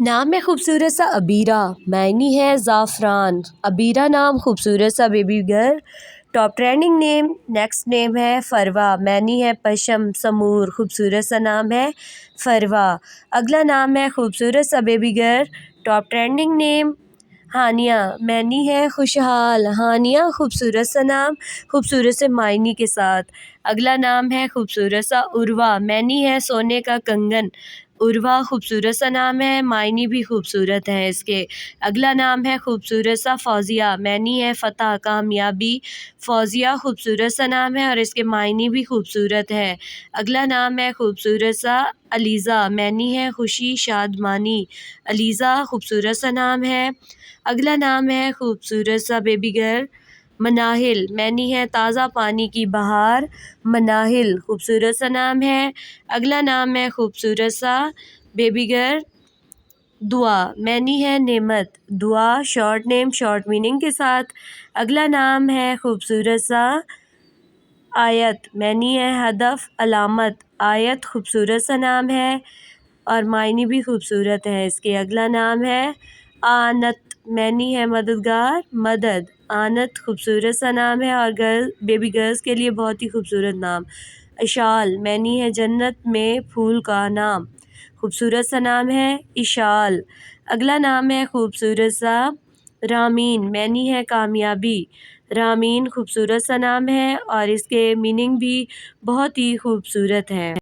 نام ہے خوبصورت سا عبیرہ، معنی ہے زعفران۔ عبیرہ نام خوبصورت سا بیبی گرل۔ ٹاپ ٹرینڈنگ نیم، نیکسٹ نیم ہے فروا، معنی ہے پشم سمور، خوبصورت سا نام ہے فروا۔ اگلا نام ہے خوبصورت سا بیبی گرل۔ ٹاپ ٹرینڈنگ نیم ہانیہ، معنی ہے خوشحال، ہانیہ خوبصورت سا نام، خوبصورت سے معنی کے ساتھ۔ اگلا نام ہے خوبصورت سا عروہ، معنی ہے سونے کا کنگن، عروہ خوبصورت سا نام ہے، معنی بھی خوبصورت ہیں اس کے۔ اگلا نام ہے خوبصورت سا فوزیہ، معنی ہے فتح کامیابی، فوزیہ خوبصورت سا نام ہے اور اس کے معنی بھی خوبصورت ہے۔ اگلا نام ہے خوبصورت سا علیزہ، معنی ہے خوشی شادمانی، علیزہ خوبصورت سا نام ہے۔ اگلا نام ہے خوبصورت سا بیبی گرل مناہل، معنی ہے تازہ پانی کی بہار، مناہل خوبصورت سا نام ہے۔ اگلا نام ہے خوبصورت سا بیبی گرل دعا، معنی ہے نعمت، دعا شارٹ نیم شارٹ میننگ کے ساتھ۔ اگلا نام ہے خوبصورت سا آیت، معنی ہے ہدف علامت، آیت خوبصورت سا نام ہے اور معنی بھی خوبصورت ہے اس کے۔ اگلا نام ہے آنت، معنی ہے مددگار، مدد، آنت خوبصورت سا نام ہے اور بیبی گرلز کے لیے بہت ہی خوبصورت نام۔ اشال، معنی ہے جنت میں پھول کا نام، خوبصورت سا نام ہے اشال۔ اگلا نام ہے خوبصورت سا رامین، معنی ہے کامیابی، رامین خوبصورت سا نام ہے اور اس کے میننگ بھی بہت ہی خوبصورت ہے۔